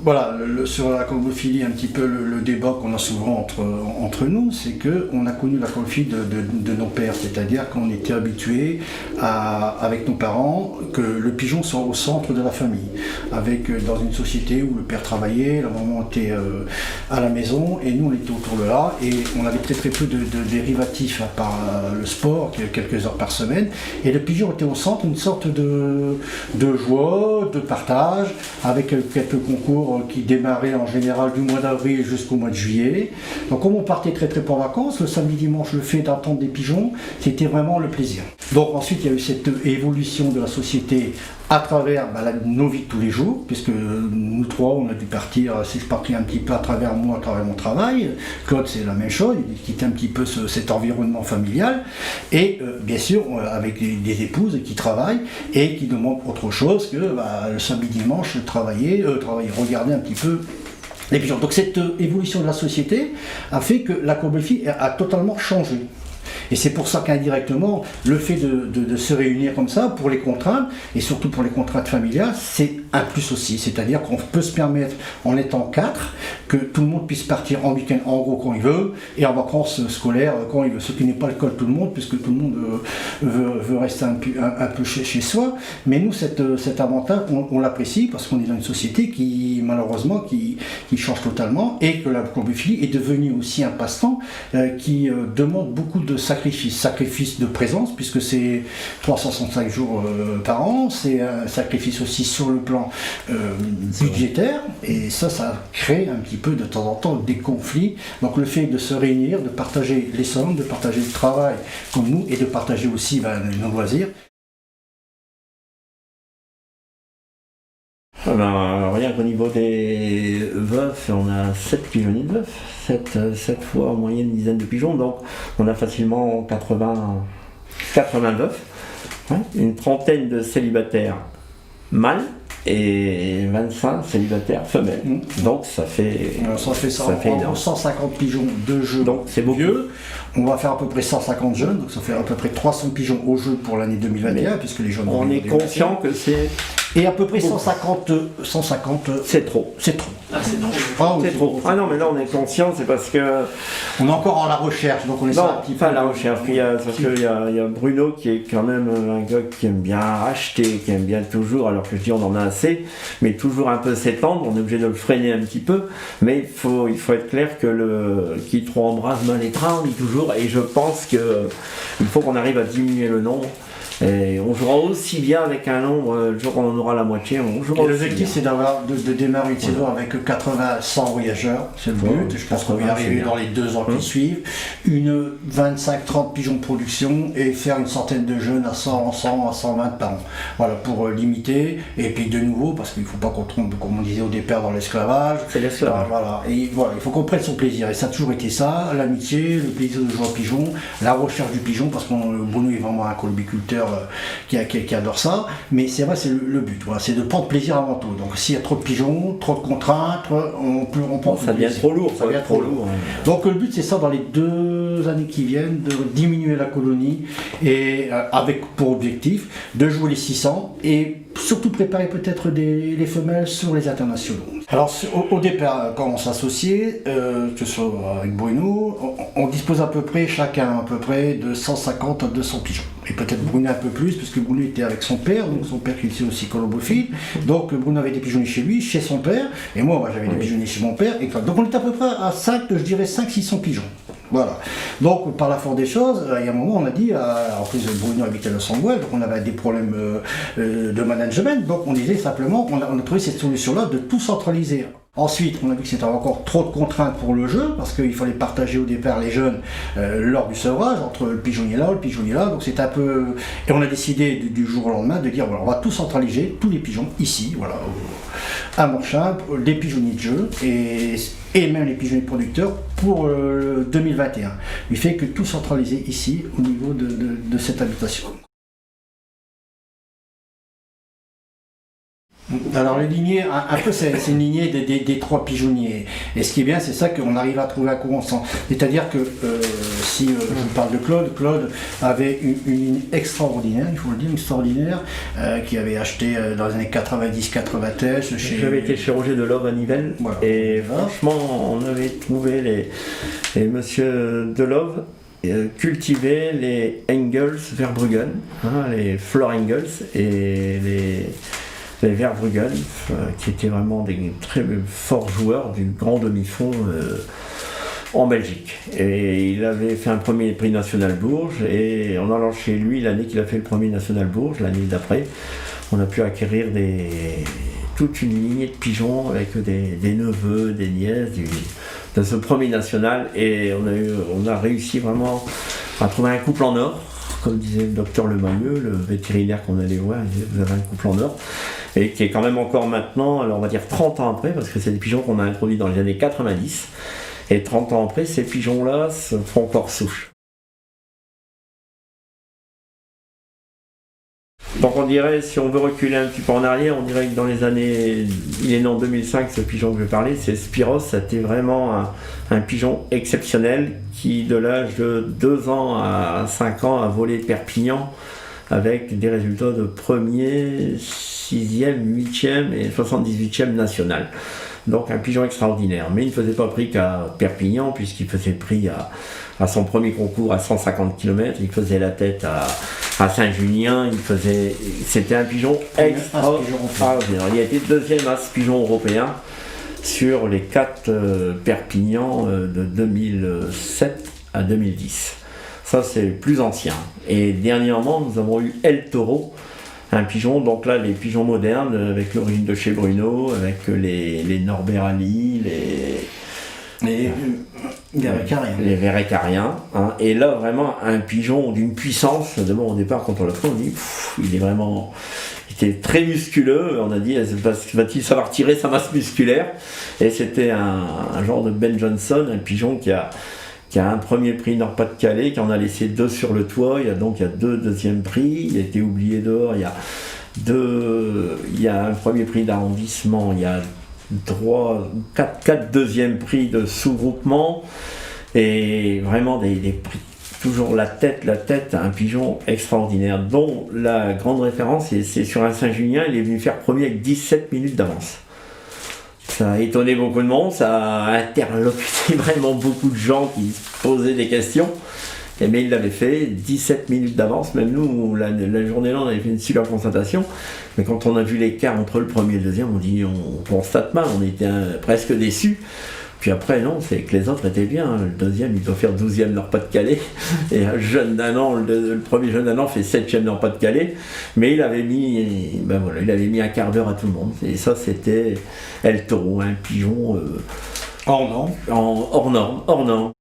voilà, sur la colobophilie, un petit peu le débat qu'on a souvent entre nous, c'est qu'on a connu la colobophilie de nos pères, c'est-à-dire qu'on était habitués avec nos parents que le pigeon soit au centre de la famille, dans une société où le père travaillait, la maman était à la maison et nous on était autour de là et on avait très très peu de dérivatifs à part le sport, quelques heures par semaine, et le pigeon était au centre, une sorte de joie, de partage, avec quelques concours qui démarraient en général du mois d'avril jusqu'au mois de juillet. Donc comme on partait très très peu en vacances, le samedi dimanche le fait d'attendre des pigeons, c'était vraiment le plaisir. Donc ensuite il y a eu cette évolution de la société à travers nos vies de tous les jours, puisque nous trois on a dû partir, c'est parti un petit peu à travers moi, à travers mon travail. Claude c'est la même chose, il quittait un petit peu cet environnement familial, et bien sûr avec des épouses qui travaillent et qui demandent autre chose que le samedi dimanche travailler, regarder un petit peu les pigeons. Donc cette évolution de la société a fait que la colobophilie a totalement changé. Et c'est pour ça qu'indirectement, le fait de se réunir comme ça, pour les contraintes, et surtout pour les contraintes familiales, c'est un plus aussi. C'est-à-dire qu'on peut se permettre, en étant 4, que tout le monde puisse partir en week-end, en gros, quand il veut, et en vacances scolaires quand il veut. Ce qui n'est pas le cas de tout le monde, puisque tout le monde veut rester un peu chez soi. Mais nous, cet avantage, on l'apprécie, parce qu'on est dans une société qui, malheureusement, qui change totalement, et que la colobophilie est devenue aussi un passe-temps qui demande beaucoup de sacrifice de présence, puisque c'est 365 jours par an, c'est un sacrifice aussi sur le plan budgétaire, et ça crée un petit peu de temps en temps des conflits. Donc le fait de se réunir, de partager les sommes, de partager le travail comme nous, et de partager aussi nos loisirs. Rien qu'au niveau des veufs, on a 7 pigeonniers de veufs, 7 fois en moyenne une dizaine de pigeons, donc on a facilement 80 veufs, une trentaine de célibataires mâles et 25 célibataires femelles. Donc ça fait 150 pigeons de jeu. Donc c'est beaucoup. Vieux. On va faire à peu près 150 jeunes, donc ça fait à peu près 300 pigeons au jeu pour l'année 2021, puisque les jeunes on est conscient que c'est... Et à peu près 150... C'est trop. C'est trop. C'est trop. Ah non, mais là on est conscient, c'est parce que... On est encore en la recherche, donc on est un petit peu... la recherche, il y a Bruno qui est quand même un gars qui aime bien acheter, qui aime bien toujours, alors que je dis on en a assez, mais toujours un peu s'étendre, on est obligé de le freiner un petit peu, mais il faut être clair que qui trop embrasse mal les trains, on dit toujours, et je pense qu'il faut qu'on arrive à diminuer le nombre. Et on jouera aussi bien avec un nombre, le jour où on en aura la moitié, on jouera. Et l'objectif c'est de démarrer une saison avec 80-100 voyageurs, c'est le but. Je pense qu'on va y arriver dans les 2 ans qui suivent. Une 25-30 pigeons de production et faire une centaine de jeunes à 100, 120 par an. Voilà, pour limiter. Et puis de nouveau, parce qu'il ne faut pas qu'on trompe, comme on disait au départ, dans l'esclavage. C'est l'esclavage. Voilà. Et voilà, il faut qu'on prenne son plaisir. Et ça a toujours été ça, l'amitié, le plaisir de jouer au pigeon, la recherche du pigeon, parce que Bruno est vraiment un colobiculteur qui adore ça, mais c'est vrai, c'est le but, voilà, c'est de prendre plaisir avant tout. Donc s'il y a trop de pigeons, trop de contraintes, on prend ça devient trop lourd, ça devient trop lourd. Donc le but c'est ça, dans les 2 années qui viennent, de diminuer la colonie et avec pour objectif de jouer les 600 et surtout préparer peut-être les femelles sur les internationaux. Alors au départ, quand on s'associait, que ce soit avec Bruno, on dispose chacun à peu près de 150 à 200 pigeons. Et peut-être Bruno un peu plus, parce que Bruno était avec son père, donc son père qui était aussi colobophile. Donc Bruno avait des pigeonniers chez lui, chez son père, et moi j'avais des pigeonniers chez mon père. Donc on était à peu près à 500-600 pigeons. Voilà. Donc par la force des choses, il y a un moment on a dit, en plus Bruno habitait Los Angeles, donc on avait des problèmes de management, donc on disait simplement, on a trouvé cette solution-là de tout centraliser. Ensuite, on a vu que c'était encore trop de contraintes pour le jeu, parce qu'il fallait partager au départ les jeunes lors du sevrage, entre le pigeonnier là, donc c'était un peu... Et on a décidé du jour au lendemain de dire, voilà, on va tout centraliser, tous les pigeons, ici, voilà, à Morchamp, les pigeonniers de jeu, et même les pigeonniers producteurs pour 2021. Il fait que tout centraliser ici, au niveau de cette habitation. Alors les lignées, un peu c'est une lignée des trois pigeonniers. Et ce qui est bien, c'est ça qu'on arrive à trouver un courant ensemble. C'est-à-dire que si je vous parle de Claude avait une ligne extraordinaire, il faut le dire, extraordinaire, qui avait acheté dans les années 90-93 chez... J'avais été chez Roger Delove à Nivelles, voilà. Et franchement on avait trouvé les monsieur Delove cultiver les Engels Verbruggen, les Flor Engels et les Verbruggen, qui étaient vraiment des très forts joueurs du grand demi-fond en Belgique. Et il avait fait un premier prix National Bourges, et en allant chez lui l'année qu'il a fait le premier National Bourges, l'année d'après, on a pu acquérir toute une lignée de pigeons avec des neveux, des nièces de ce premier national, et on a réussi vraiment à trouver un couple en or. Comme disait le docteur Lemayeux, le vétérinaire qu'on allait voir, il disait vous avez un couple en or, et qui est quand même encore maintenant, alors on va dire 30 ans après, parce que c'est des pigeons qu'on a introduits dans les années 90, et 30 ans après, ces pigeons-là se font encore souche. Donc on dirait, si on veut reculer un petit peu en arrière, on dirait que dans les années, il est né en 2005, ce pigeon que je vais parler, c'est Spiros. C'était vraiment un pigeon exceptionnel qui, de l'âge de 2 ans à 5 ans, a volé Perpignan avec des résultats de 1er, 6e, 8e et 78e national. Donc un pigeon extraordinaire, mais il ne faisait pas prix qu'à Perpignan, puisqu'il faisait prix à son premier concours à 150 km, il faisait la tête à Saint-Junien, c'était un pigeon extraordinaire. Il a été 2e as pigeon européen sur les 4 Perpignan de 2007 à 2010. Ça c'est plus ancien. Et dernièrement, nous avons eu El Toro, un pigeon, donc là les pigeons modernes avec l'origine de chez Bruno, avec les Norbert Ali, les Verrécariens, et là vraiment un pigeon d'une puissance. D'abord au départ quand on l'a pris on dit il était très musculeux, on a dit va-t-il savoir tirer sa masse musculaire, et c'était un genre de Ben Johnson, un pigeon qui a un premier prix Nord-Pas-de-Calais, qui en a laissé 2 sur le toit. Il y a 2 deuxièmes prix, il a été oublié dehors, il y a un premier prix d'arrondissement, il y a 4 deuxièmes prix de sous-groupement, et vraiment des prix, toujours la tête, un pigeon extraordinaire, dont la grande référence, c'est sur un Saint-Junien, il est venu faire premier avec 17 minutes d'avance. Ça a étonné beaucoup de monde, ça a interlocuté vraiment beaucoup de gens qui se posaient des questions. Mais il l'avait fait, 17 minutes d'avance. Même nous, la journée-là, on avait fait une super constatation. Mais quand on a vu l'écart entre le premier et le deuxième, on constate mal, on était presque déçus. Puis après, non, c'est que les autres étaient bien. Le deuxième, il doit faire 12e Nord-Pas-de-Calais. Et un jeune d'un an, le premier jeune d'un an fait 7e Nord-Pas-de-Calais. Mais il avait mis un quart d'heure à tout le monde. Et ça, c'était El Toro, un pigeon hors norme. Hors norme.